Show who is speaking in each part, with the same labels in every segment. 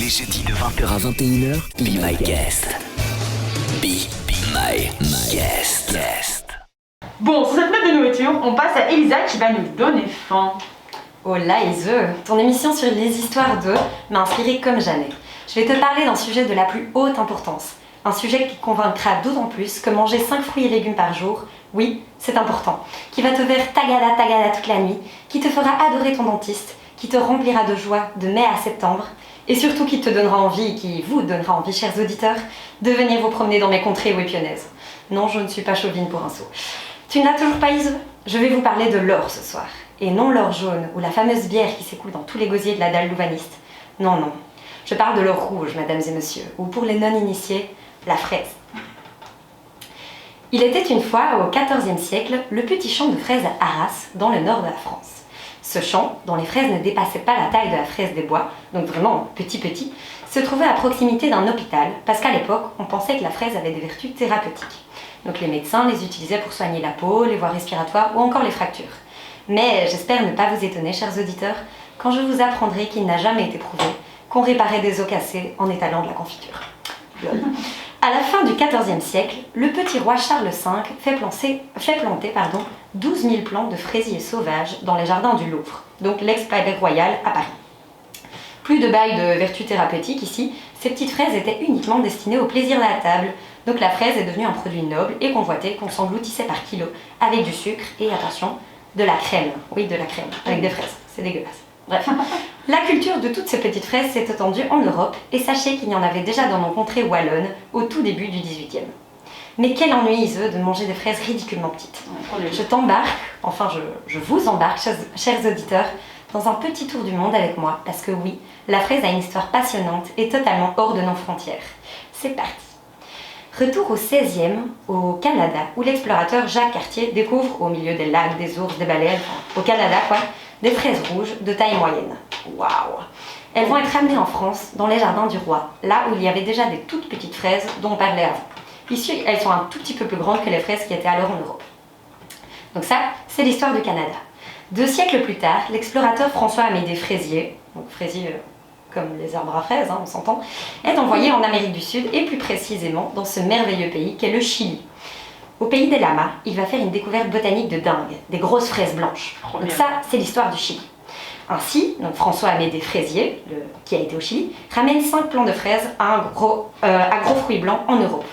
Speaker 1: les jeudis de 20h à 21h, Be My Guest. Be My Guest.
Speaker 2: Bon, sur cette note de nourriture, on passe à Elisa qui va nous donner faim.
Speaker 3: Oh là, Ise, ton émission sur les histoires d'eux m'a inspirée comme jamais. Je vais te parler d'un sujet de la plus haute importance. Un sujet qui convaincra d'autant plus que manger 5 fruits et légumes par jour, oui, c'est important. Qui va te faire tagada toute la nuit, qui te fera adorer ton dentiste, qui te remplira de joie de mai à septembre, et surtout qui te donnera envie, qui vous donnera envie, chers auditeurs, de venir vous promener dans mes contrées wépionaises. Non, je ne suis pas chauvine pour un saut. Tu ne l'as toujours pas, Ise? Je vais vous parler de l'or ce soir. Et non l'or jaune, ou la fameuse bière qui s'écoule dans tous les gosiers de la dalle louvaniste. Non, non. Je parle de l'or rouge, mesdames et messieurs, ou pour les non-initiés, la fraise. Il était une fois, au XIVe siècle, le petit champ de fraises à Arras, dans le nord de la France. Ce champ, dont les fraises ne dépassaient pas la taille de la fraise des bois, donc vraiment petit, se trouvait à proximité d'un hôpital, parce qu'à l'époque, on pensait que la fraise avait des vertus thérapeutiques. Donc les médecins les utilisaient pour soigner la peau, les voies respiratoires ou encore les fractures. Mais j'espère ne pas vous étonner, chers auditeurs, quand je vous apprendrai qu'il n'a jamais été prouvé qu'on réparait des os cassés en étalant de la confiture. À la fin du XIVe siècle, le petit roi Charles V fait planter 12 000 plants de fraisiers sauvages dans les jardins du Louvre, donc l'ex-palais royal à Paris. Plus de bail de vertus thérapeutiques ici, ces petites fraises étaient uniquement destinées au plaisir de la table, donc la fraise est devenue un produit noble et convoité qu'on s'engloutissait par kilo avec du sucre et, attention, de la crème. Oui, de la crème, avec des fraises, c'est dégueulasse. Bref, la culture de toutes ces petites fraises s'est étendue en Europe et sachez qu'il y en avait déjà dans nos contrées wallonnes au tout début du XVIIIe. Mais quel ennui, Ise, de manger des fraises ridiculement petites. Je t'embarque, enfin je vous embarque, chers auditeurs, dans un petit tour du monde avec moi, parce que oui, la fraise a une histoire passionnante et totalement hors de nos frontières. C'est parti. Retour au XVIe, au Canada, où l'explorateur Jacques Cartier découvre, au milieu des lacs, des ours, des baleines, enfin, au Canada quoi, des fraises rouges de taille moyenne. Waouh! Elles vont être ramenées en France, dans les jardins du roi, là où il y avait déjà des toutes petites fraises dont on parlait avant. Ici, elles sont un tout petit peu plus grandes que les fraises qui étaient alors en Europe. Donc ça, c'est l'histoire du Canada. 2 siècles plus tard, l'explorateur François-Amédée Fraisier, donc Fraisier comme les arbres à fraises, on s'entend, est envoyé en Amérique du Sud et plus précisément dans ce merveilleux pays qu'est le Chili. Au pays des lamas, il va faire une découverte botanique de dingue, des grosses fraises blanches. Donc ça, c'est l'histoire du Chili. Ainsi, donc François-Amédée Fraisier, qui a été au Chili, ramène 5 plants de fraises à gros fruits blancs en Europe.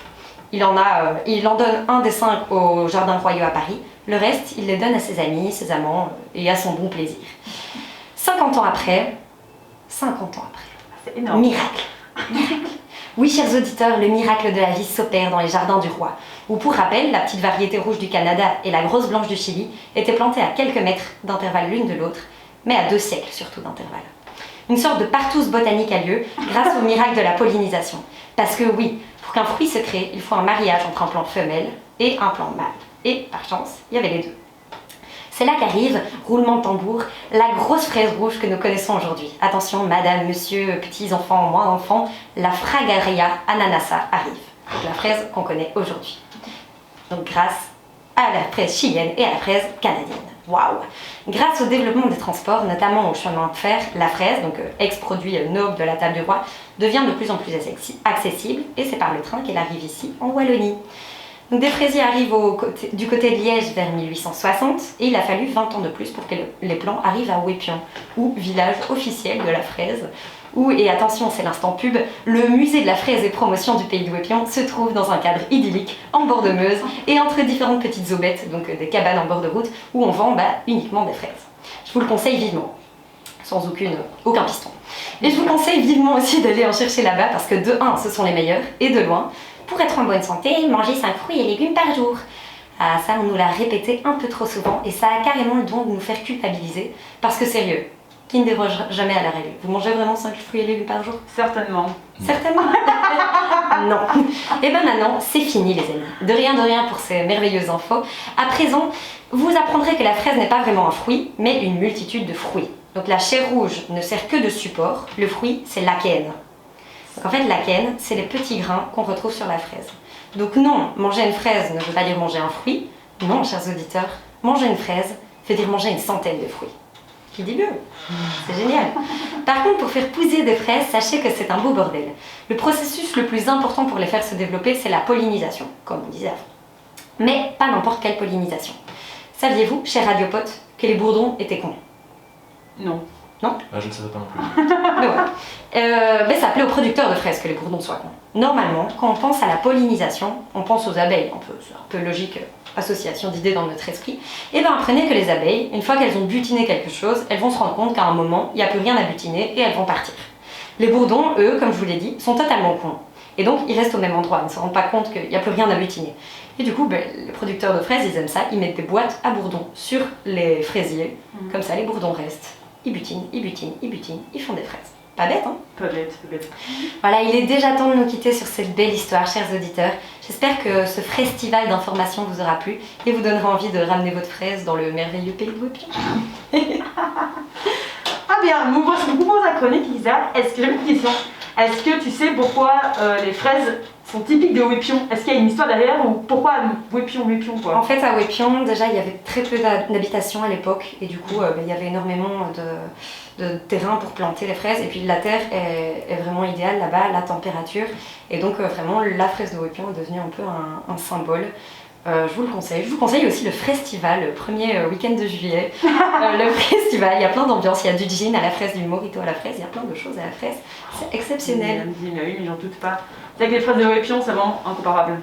Speaker 3: Il en donne un des 5 au Jardin Royaux à Paris, le reste, il les donne à ses amis, ses amants et à son bon plaisir. 50 ans après, c'est énorme. Miracle. Oui, chers auditeurs, le miracle de la vie s'opère dans les jardins du roi, où pour rappel, la petite variété rouge du Canada et la grosse blanche du Chili étaient plantées à quelques mètres d'intervalle l'une de l'autre, mais à 2 siècles surtout d'intervalle. Une sorte de partouze botanique a lieu grâce au miracle de la pollinisation. Parce que oui, pour qu'un fruit se crée, il faut un mariage entre un plant femelle et un plant mâle. Et par chance, il y avait les deux. C'est là qu'arrive, roulement de tambour, la grosse fraise rouge que nous connaissons aujourd'hui. Attention, madame, monsieur, petits enfants, moins enfants, la Fragaria ananassa arrive. Donc la fraise qu'on connaît aujourd'hui. Donc grâce à la fraise chilienne et à la fraise canadienne. Waouh! Grâce au développement des transports, notamment au chemin de fer, la fraise, donc ex-produit noble de la table du roi, devient de plus en plus accessible et c'est par le train qu'elle arrive ici, en Wallonie. Donc des fraisiers arrivent du côté de Liège vers 1860 et il a fallu 20 ans de plus pour que les plants arrivent à Wépion, ou village officiel de la fraise, où, et attention c'est l'instant pub, le musée de la fraise et promotion du pays de Wépion se trouve dans un cadre idyllique en bord de Meuse et entre différentes petites aubettes, donc des cabanes en bord de route où on vend uniquement des fraises. Je vous le conseille vivement, sans aucun piston. Et je vous conseille vivement aussi d'aller en chercher là-bas parce que de 1, ce sont les meilleurs et de loin. Pour être en bonne santé, mangez 5 fruits et légumes par jour. Ah, ça, on nous l'a répété un peu trop souvent et ça a carrément le don de nous faire culpabiliser. Parce que sérieux, qui ne déroge jamais à la règle? Vous mangez vraiment 5 fruits et légumes par jour?
Speaker 2: Certainement.
Speaker 3: Certainement. Non. Et ben maintenant, c'est fini les amis. De rien pour ces merveilleuses infos. À présent, vous apprendrez que la fraise n'est pas vraiment un fruit, mais une multitude de fruits. Donc la chair rouge ne sert que de support. Le fruit, c'est l'acène. Donc en fait, l'acène, c'est les petits grains qu'on retrouve sur la fraise. Donc non, manger une fraise ne veut pas dire manger un fruit. Non, chers auditeurs, manger une fraise veut dire manger une centaine de fruits. Qui dit mieux? C'est génial. Par contre, pour faire pousser des fraises, sachez que c'est un beau bordel. Le processus le plus important pour les faire se développer, c'est la pollinisation, comme on disait avant. Mais pas n'importe quelle pollinisation. Saviez-vous, cher radiopote, que les bourdons étaient cons?
Speaker 2: Non.
Speaker 3: Non?
Speaker 4: Je ne savais pas non plus.
Speaker 3: Mais ouais. Mais ça plaît aux producteurs de fraises que les bourdons soient cons. Normalement, quand on pense à la pollinisation, on pense aux abeilles, c'est un peu logique, association d'idées dans notre esprit. Et bien apprenez que les abeilles, une fois qu'elles ont butiné quelque chose, elles vont se rendre compte qu'à un moment, il n'y a plus rien à butiner et elles vont partir. Les bourdons, eux, comme je vous l'ai dit, sont totalement cons. Et donc, ils restent au même endroit, ils ne se rendent pas compte qu'il n'y a plus rien à butiner. Et du coup, les producteurs de fraises, ils aiment ça, ils mettent des boîtes à bourdons sur les fraisiers. Comme ça, les bourdons restent. Ils butinent, ils butinent, ils butinent, ils font des fraises. Pas bête, hein?
Speaker 2: Pas bête, pas bête.
Speaker 3: Voilà, il est déjà temps de nous quitter sur cette belle histoire, chers auditeurs. J'espère que ce festival d'informations vous aura plu et vous donnera envie de ramener votre fraise dans le merveilleux pays de Wépion.
Speaker 2: Ah bien, nous voici beaucoup pour la chronique, Lisa. Est-ce que j'ai une question? Est-ce que tu sais pourquoi les fraises sont typiques de Wépion? Est-ce qu'il y a une histoire derrière ou pourquoi Wépion quoi?
Speaker 3: En fait, à Wépion, déjà, il y avait très peu d'habitations à l'époque et du coup, il y avait énormément de terrain pour planter les fraises et puis la terre est vraiment idéale là-bas, la température et donc vraiment la fraise de Wépion est devenue un peu un symbole. Je vous le conseille. Je vous conseille aussi le festival, le premier week-end de juillet. Le festival, il y a plein d'ambiance, il y a du gin à la fraise, du mojito à la fraise, il y a plein de choses à la fraise. C'est exceptionnel.
Speaker 2: Mais oui, mais j'en doute pas. C'est vrai que les fraises de Wépion, c'est vraiment incomparable.